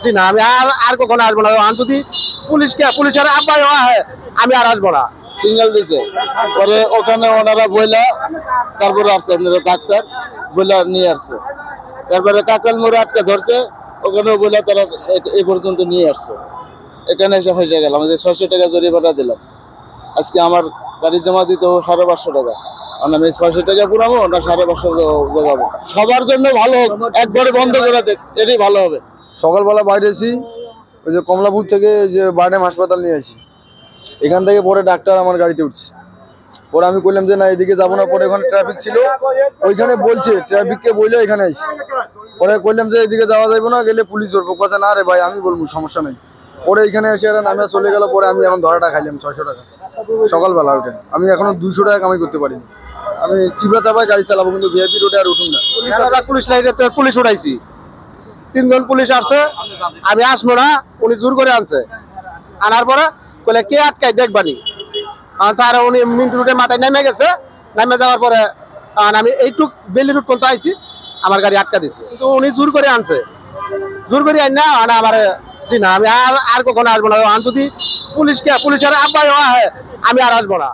জি না, আমি আর কখনো আসবো না। যদি পুলিশের আব্বাই হয় আমি আর আসবো না। সিগন্যাল দিছে, পরে ওখানে ওনারা বইলা তারপরে আসছে আপনারা ডাক্তার বইলা নিয়ে আসছে। তারপরে কাকাল মোড়ে আটকে ধরছে, ওখানেও বইলা তারা এই পর্যন্ত নিয়ে আসছে। এখানে এসে ফেসে গেলাম, যে 600 টাকা জরিমানা দিলাম। আজকে আমার গাড়ি জমা দিতে হবে 550 টাকা। আমি 600 টাকা পুরাবো না 550 দেখাবো। সবার জন্য ভালো হোক, একবারে বন্ধ করে দেখ, এটাই ভালো হবে। সকালবেলা বাইরে এসি, ওই যে কমলাপুর থেকে যে বারডেম হাসপাতাল নিয়ে আসি, এখান থেকে পরে ডাক্তার আমার গাড়িতে উঠছে। পরে আমি বললাম যে না এদিকে যাবো না, পরে ওখানে ট্রাফিক ছিল, ওইখানে বলছে ট্রাফিককে বললে এখানে আইসি। পরে বললাম যে এদিকে যাওয়া যাবো না, গেলে পুলিশ ধরবো। কথা না রে ভাই আমি বলবো সমস্যা নেই। পরে এখানে এসে এরা নামে চলে গেল। পরে আমি এখন ধরাটা খাইলাম 600 টাকা সকালবেলা উঠে। আমি এখনো 200 টাকা কামাই করতে পারিনি। আমি চিপা চাপায় গাড়ি চালাবো, কিন্তু ভিআইপি রোডে আর উঠুন না। পুলিশ লাইনে পুলিশ উঠাইছি, 3 জন পুলিশ আসছে, আমি আসবো না। উনি জোর করে আনছে, আনার পরে বলে কে আটকাই দেখবানি। স্যার উনি মিন্টু রুটে মাথায় নেমে গেছে। নেমে যাওয়ার পরে আমি এইটুক বেলি রুট পর্যন্ত আইছি, আমার গাড়ি আটকা দিছে। কিন্তু উনি জোর করে আনছে, জোর করে আন না আমার। জি না, আমি আর কখনো আসবো না। যদি পুলিশের আব্বাই হয় আমি আর আসবো না।